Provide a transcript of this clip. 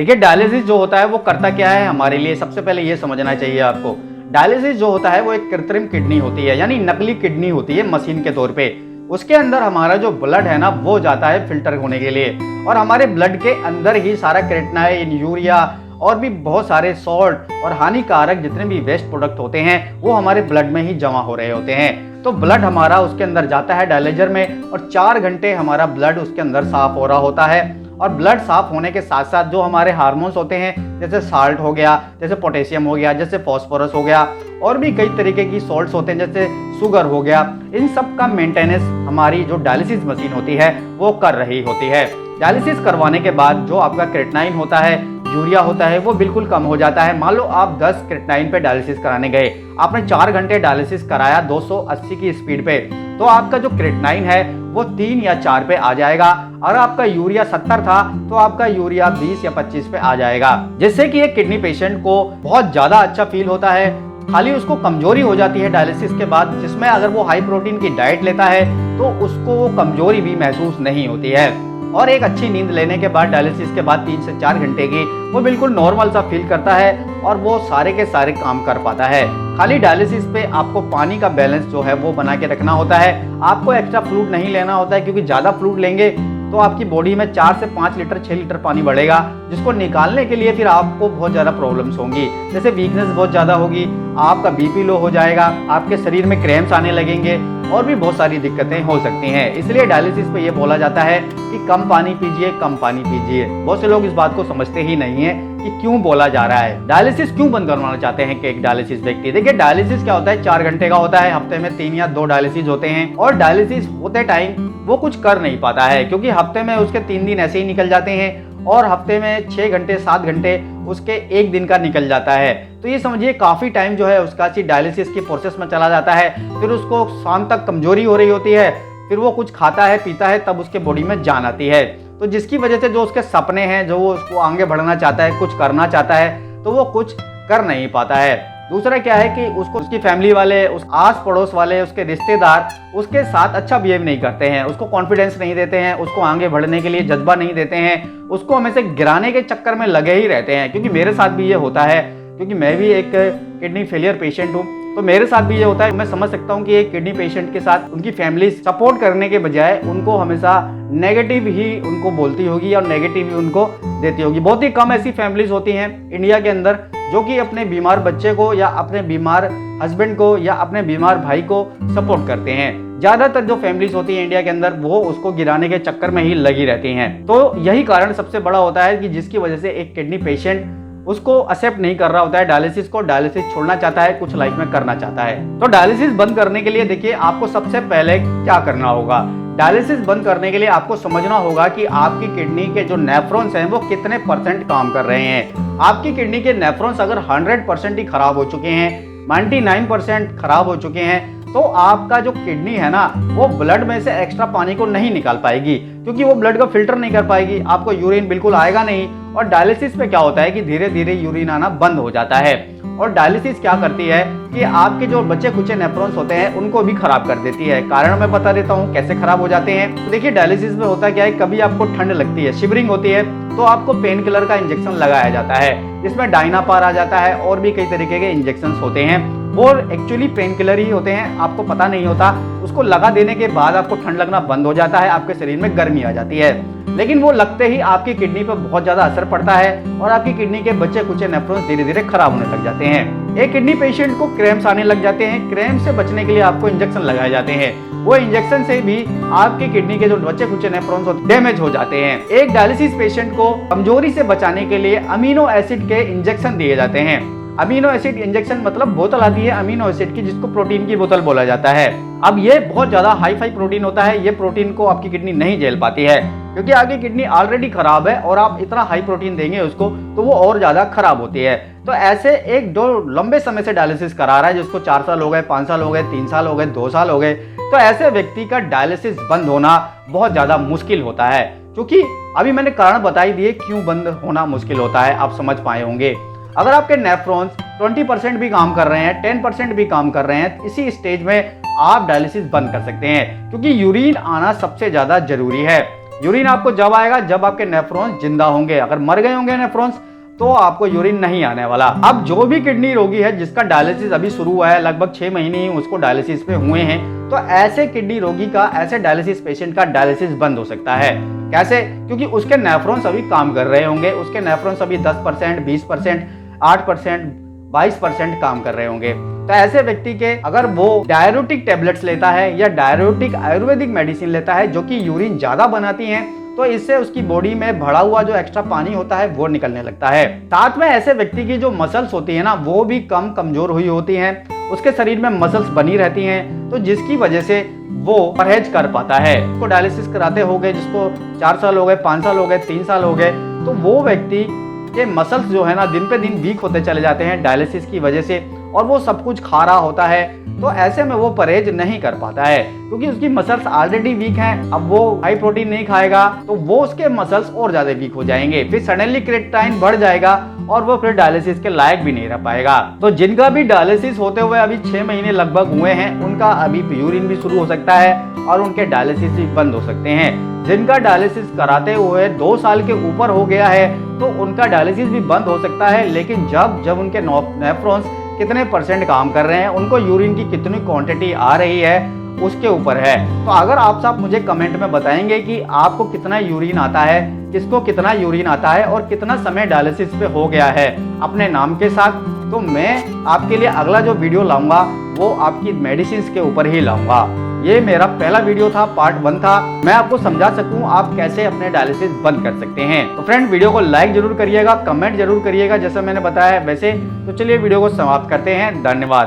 देखिए डायलिसिस जो होता है वो करता क्या है हमारे लिए, सबसे पहले ये समझना चाहिए आपको। डायलिसिस जो होता है वो एक कृत्रिम किडनी होती है, यानी नकली किडनी होती है मशीन के तौर पे। उसके अंदर हमारा जो ब्लड है ना वो जाता है फिल्टर होने के लिए, और हमारे ब्लड के अंदर ही सारा क्रेटिनाइन, यूरिया और भी बहुत सारे सॉल्ट और हानिकारक जितने भी वेस्ट प्रोडक्ट होते हैं वो हमारे ब्लड में ही जमा हो रहे होते हैं। तो ब्लड हमारा उसके अंदर जाता है डायलिजर में, और 4 घंटे हमारा ब्लड उसके अंदर साफ हो रहा होता है। और ब्लड साफ होने के साथ साथ जो हमारे हार्मोन्स होते हैं, जैसे साल्ट हो गया, जैसे पोटेशियम हो गया, जैसे फास्फोरस हो गया, और भी कई तरीके की सॉल्ट्स होते हैं जैसे शुगर हो गया, इन सब का मेंटेनेंस हमारी जो डायलिसिस मशीन होती है वो कर रही होती है। डायलिसिस करवाने के बाद जो आपका क्रेटिनाइन होता है, यूरिया होता है, वो बिल्कुल कम हो जाता है। मान लो आप 10 क्रेटिनाइन पे डायलिसिस कराने गए, आपने 4 घंटे डायलिसिस कराया 280 की स्पीड पे, तो आपका जो क्रेटिनाइन है वो 3 या 4 पे आ जाएगा। अगर आपका यूरिया 70 था तो आपका यूरिया 20 या 25 पे आ जाएगा, जिससे कि एक किडनी पेशेंट को बहुत ज्यादा अच्छा फील होता है। खाली उसको कमजोरी हो जाती है डायलिसिस के बाद, जिसमें अगर वो हाई प्रोटीन की डाइट लेता है तो उसको वो कमजोरी भी महसूस नहीं होती है। और एक अच्छी नींद लेने के बाद डायलिसिस के बाद 3 से 4 घंटे की वो बिल्कुल नॉर्मल सा फील करता है और वो सारे के सारे काम कर पाता है। खाली डायलिसिस पे आपको पानी का बैलेंस जो है वो बना के रखना होता है। आपको एक्स्ट्रा फ्लूइड नहीं लेना होता है, क्योंकि ज़्यादा फ्लूइड लेंगे तो आपकी बॉडी में 4 से 5 लीटर 6 लीटर पानी बढ़ेगा, जिसको निकालने के लिए फिर आपको बहुत ज़्यादा प्रॉब्लम्स होंगी, जैसे वीकनेस बहुत ज़्यादा होगी, आपका बीपी लो हो जाएगा, आपके शरीर में क्रैम्प्स आने लगेंगे और भी बहुत सारी दिक्कतें हो सकती हैं। इसलिए डायलिसिस पे ये बोला जाता है कि कम पानी पीजिए, कम पानी पीजिए। बहुत से लोग इस बात को समझते ही नहीं है कि क्यों बोला जा रहा है। डायलिसिस क्यों बंद करवाना चाहते हैं कि एक डायलिसिस व्यक्ति, देखिए डायलिसिस क्या होता है, 4 घंटे का होता है, हफ्ते में 3 या 2 डायलिसिस होते हैं, और डायलिसिस होते टाइम वो कुछ कर नहीं पाता है, क्योंकि हफ्ते में उसके 3 दिन ऐसे ही निकल जाते हैं और हफ्ते में 6 घंटे 7 घंटे उसके 1 दिन का निकल जाता है। तो ये समझिए काफ़ी टाइम जो है उसका डायलिसिस की प्रोसेस में चला जाता है। फिर उसको शाम तक कमजोरी हो रही होती है, फिर वो कुछ खाता है पीता है तब उसके बॉडी में जान आती है, तो जिसकी वजह से जो उसके सपने हैं, जो वो उसको आगे बढ़ना चाहता है, कुछ करना चाहता है, तो वो कुछ कर नहीं पाता है। दूसरा क्या है कि उसको उसकी फैमिली वाले, उस आस पड़ोस वाले, उसके रिश्तेदार उसके साथ अच्छा बिहेव नहीं करते हैं, उसको कॉन्फिडेंस नहीं देते हैं, उसको आगे बढ़ने के लिए जज्बा नहीं देते हैं, उसको हमेशा गिराने के चक्कर में लगे ही रहते हैं। क्योंकि मेरे साथ भी ये होता है, क्योंकि मैं भी एक किडनी फेलियर पेशेंट हूँ, तो मेरे साथ भी ये होता है। मैं समझ सकता हूँ कि एक किडनी पेशेंट के साथ उनकी फैमिली सपोर्ट करने के बजाय उनको हमेशा नेगेटिव ही उनको बोलती होगी और नेगेटिव ही उनको देती होगी। बहुत ही कम ऐसी फैमिलीज होती हैं इंडिया के अंदर जो कि अपने बीमार बच्चे को या अपने बीमार हस्बैंड को या अपने बीमार भाई को सपोर्ट करते हैं। ज्यादातर जो फैमिलीज होती हैं इंडिया के अंदर वो उसको गिराने के चक्कर में ही लगी रहती हैं। तो यही कारण सबसे बड़ा होता है कि जिसकी वजह से एक किडनी पेशेंट उसको एक्सेप्ट नहीं कर रहा होता है डायलिसिस को, डायलिसिस छोड़ना चाहता है, कुछ लाइफ में करना चाहता है। तो डायलिसिस बंद करने के लिए देखिए आपको सबसे पहले क्या करना होगा। डायलिसिस बंद करने के लिए आपको समझना होगा कि आपकी किडनी के जो नेफ्रॉन्स हैं वो कितने % काम कर रहे हैं। आपकी किडनी के नेफ्रॉन्स अगर 100% ही खराब हो चुके हैं, 99% खराब हो चुके हैं, तो आपका जो किडनी है ना वो ब्लड में से एक्स्ट्रा पानी को नहीं निकाल पाएगी, क्योंकि वो ब्लड को फिल्टर नहीं कर पाएगी, आपको यूरिन बिल्कुल आएगा नहीं। और डायलिसिस में क्या होता है कि धीरे धीरे यूरिन आना बंद हो जाता है। और डायलिसिस क्या करती है कि आपके जो बचे खुचे नेफ्रॉन्स होते हैं उनको भी खराब कर देती है। कारण मैं बता देता हूँ कैसे खराब हो जाते हैं। तो देखिए डायलिसिस में होता क्या है, कभी आपको ठंड लगती है, शिवरिंग होती है, तो आपको पेन किलर का इंजेक्शन लगाया जाता है, जिसमें डायनापार आ जाता है और भी कई तरीके के इंजेक्शन होते हैं। वो एक्चुअली पेन किलर ही होते हैं, आपको पता नहीं होता। उसको लगा देने के बाद आपको ठंड लगना बंद हो जाता है, आपके शरीर में गर्मी आ जाती है, लेकिन वो लगते ही आपकी किडनी पर बहुत ज्यादा असर पड़ता है और आपकी किडनी के बचे कुचे नेफ्रॉन्स धीरे धीरे खराब होने लग जाते हैं। एक किडनी पेशेंट को क्रैम्प्स आने लग जाते हैं, क्रैम्प से बचने के लिए आपको इंजेक्शन लगाए जाते हैं। वो इंजेक्शन से भी आपकी किडनी के जो बचे कुचे नेफ्रॉन्स डैमेज हो जाते हैं। एक डायलिसिस पेशेंट को कमजोरी से बचाने के लिए अमीनो एसिड के इंजेक्शन दिए जाते हैं। अमीनो एसिड इंजेक्शन मतलब बोतल आती है अमीनो एसिड की, जिसको प्रोटीन की बोतल बोला जाता है। अब ये बहुत ज्यादा हाई फाई प्रोटीन होता है, ये प्रोटीन को आपकी किडनी नहीं झेल पाती है, क्योंकि आपकी किडनी ऑलरेडी खराब है और आप इतना हाई प्रोटीन देंगे उसको तो वो और ज्यादा खराब होती है। तो ऐसे एक जो लंबे समय से डायलिसिस करा रहा है, जिसको 4 साल हो गए, 5 साल हो गए, 3 साल हो गए, 2 साल हो गए, तो ऐसे व्यक्ति का डायलिसिस बंद होना बहुत ज्यादा मुश्किल होता है। क्योंकि अभी मैंने कारण बताई दिए क्यों बंद होना मुश्किल होता है, आप समझ पाए होंगे। अगर आपके नेफ्रॉन्स 20% भी काम कर रहे हैं, 10% भी काम कर रहे हैं, इसी स्टेज में आप डायलिसिस बंद कर सकते हैं, क्योंकि यूरिन आना सबसे ज्यादा जरूरी है। यूरिन आपको जब आएगा जब आपके नेफ्रॉन्स जिंदा होंगे। अगर मर गए होंगे नेफ्रॉन्स तो आपको यूरिन नहीं आने वाला। अब जो भी किडनी रोगी है जिसका डायलिसिस अभी शुरू हुआ है, लगभग 6 महीने ही उसको डायलिसिस पे हुए हैं, तो ऐसे किडनी रोगी का, ऐसे डायलिसिस पेशेंट का डायलिसिस बंद हो सकता है। कैसे? क्योंकि उसके नेफ्रॉन्स अभी काम कर रहे होंगे, उसके नेफ्रॉन्स अभी 10%, 20%, 8%, 22% काम कर रहे होंगे। तो ऐसे व्यक्ति के अगर वो डाययूरेटिक टेबलेट्स लेता है या डाययूरेटिक आयुर्वेदिक मेडिसिन लेता है जो कि यूरिन ज्यादा बनाती हैं, तो इससे उसकी बॉडी में भरा हुआ जो एक्स्ट्रा पानी होता है वो निकलने लगता है। साथ में ऐसे व्यक्ति की जो मसल्स होती है ना, वो भी कमजोर हुई होती हैं, उसके शरीर में मसल्स बनी रहती हैं, तो जिसकी वजह से वो परहेज कर पाता है। उसको डायलिसिस कराते हो गए, जिसको 4 साल हो गए, 5 साल हो गए, 3 साल हो गए, तो वो व्यक्ति के मसल्स जो है ना दिन पे दिन वीक होते चले जाते हैं डायलिसिस की वजह से, और वो सब कुछ खा रहा होता है। तो ऐसे में वो परहेज नहीं कर पाता है क्योंकि उसकी मसल्स ऑलरेडी वीक हैं। अब वो हाई प्रोटीन नहीं खाएगा तो वो उसके मसल्स और ज्यादा वीक हो जाएंगे, फिर सडनली क्रिएटिनिन बढ़ जाएगा और वो फिर डायलिसिस के लायक भी नहीं रह पाएगा। तो जिनका भी डायलिसिस होते हुए अभी 6 महीने लगभग हुए हैं, उनका अभी यूरिन भी शुरू हो सकता है और उनके डायलिसिस भी बंद हो सकते हैं। जिनका डायलिसिस कराते हुए 2 साल के ऊपर हो गया है तो उनका डायलिसिस भी बंद हो सकता है, लेकिन जब उनके नेफ्रॉन्स कितने % काम कर रहे हैं, उनको यूरिन की कितनी क्वांटिटी आ रही है, उसके ऊपर है। तो अगर आप सब मुझे कमेंट में बताएंगे कि आपको कितना यूरिन आता है, किसको कितना यूरिन आता है और कितना समय डायलिसिस पे हो गया है अपने नाम के साथ, तो मैं आपके लिए अगला जो वीडियो लाऊंगा वो आपकी मेडिसिन के ऊपर ही लाऊंगा। ये मेरा पहला वीडियो था, पार्ट 1 था, मैं आपको समझा सकूं आप कैसे अपने डायलिसिस बंद कर सकते हैं। तो फ्रेंड, वीडियो को लाइक जरूर करिएगा, कमेंट जरूर करिएगा जैसा मैंने बताया है वैसे। तो चलिए वीडियो को समाप्त करते हैं। धन्यवाद।